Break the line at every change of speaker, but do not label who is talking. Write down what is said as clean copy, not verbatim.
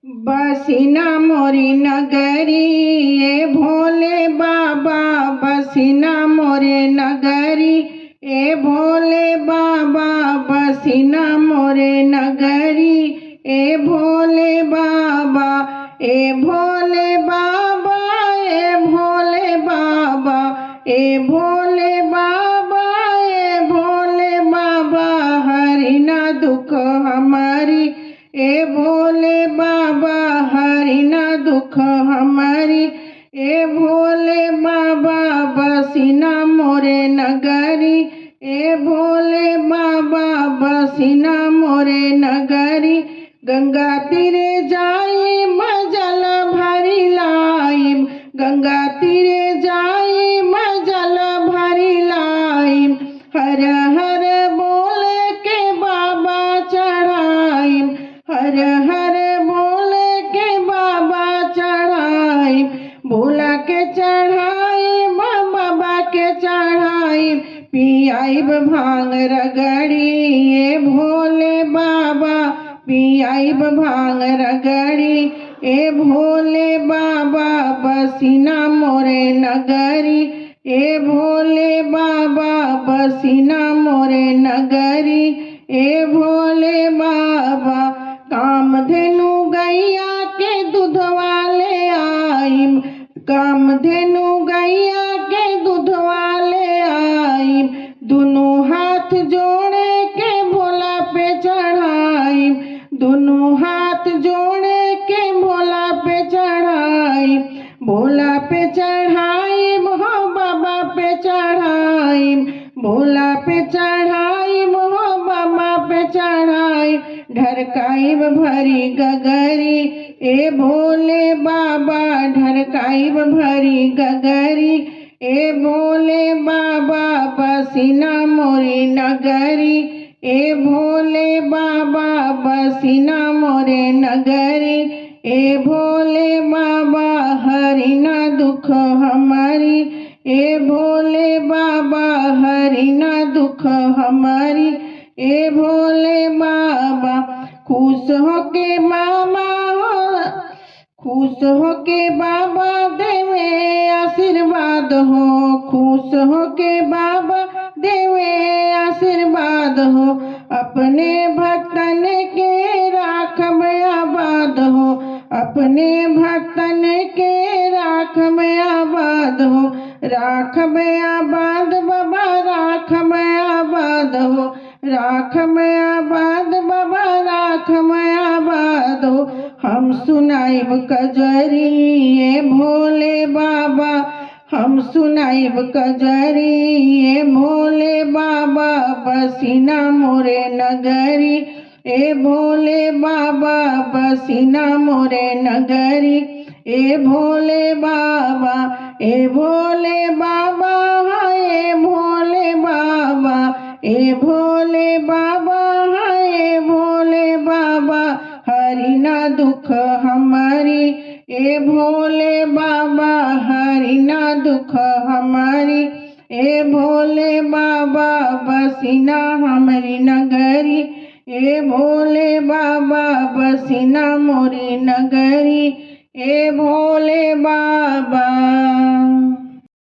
बसिना मोरी नगरी ए भोले बाबा, बसिना मोरे नगरी ए भोले बाबा, बसिना मोरे नगरी ए भोले बाबा, ए भोले बाबा, ए भोले बाबा, ए भोले बाबा, ए भोले बाबा, हरि ना दुख हमारी, ए भोले बाबा, हरि ना दुख हमारी, ए भोले बाबा, बसिना मोरे नगरी, ए भोले बाबा, बसिना मोरे नगरी। गंगा तीरे जाई मजल भरी लाई, गंगा तीरे जाई मजल भरी लाई, हर हर बोल के बाबा चढ़ाई, हर हर बोल के बाबा चढ़ाई, भोला के चढ़ाई बाबा के चढ़ाई, पियाइब भांग रगड़ी ए भोले बाबा, पियाइब भांग रगड़ी ए भोले बाबा, बसिना मोरे नगरी, ए भोले बाबा, बसिना मोरे नगरी, ए भोले बाबा। कामधेनु गैया के दूधवा ले आईम, कामधेनु गैया के दूधवा ले आईम, दोनों हाथ जोड़े के भोला पे चढ़ाई, दोनों हाथ जोड़े के भोला पे चढ़ाई, भोला पे चढ़ाई हो बाबा पे चढ़ाई, भोला पे चढ़ाई हो बाबा पे चढ़ाई, ढरकाइब भरी गगरी ए भोले बाबा, ढरकाइब भरी गगरी ए भोले बाबा, बसिना मोरी नगरी, ए भोले बाबा, बसिना मोरे नगरी, ए भोले बाबा, हरि ना दुख हमारी, ए भोले बाबा, हरि ना दुख हमारी, ए भोले बाबा। खुश होके मामा हो, खुश होके बाबा देवे आशीर्वाद हो, खुश होके बाबा देवे आशीर्वाद हो, अपने भक्तन के राखब आबाद हो, अपने भक्तन के राखब आबाद हो, राखब आबाद बाबा, राखब आबाद हो, राखब आबाद बाबा, राखब आबाद हो। हम सुनाइब कजरी ए भोले बाबा, हम सुनाइब कजरी ए भोले बाबा, बसिना मोरे नगरी, ए भोले बाबा, बसिना मोरे नगरी, ए भोले बाबा, ए भोले बाबा, ए भोले बाबा, ए भोले बाबा, ए भोले बाबा, हरि ना दुख हमारी, ए भोले बाबा, हरि ना दुख हमारी, ए भोले बाबा, बसिना हमारी नगरी, ए भोले बाबा, बसिना मोरी नगरी, ए भोले बाबा।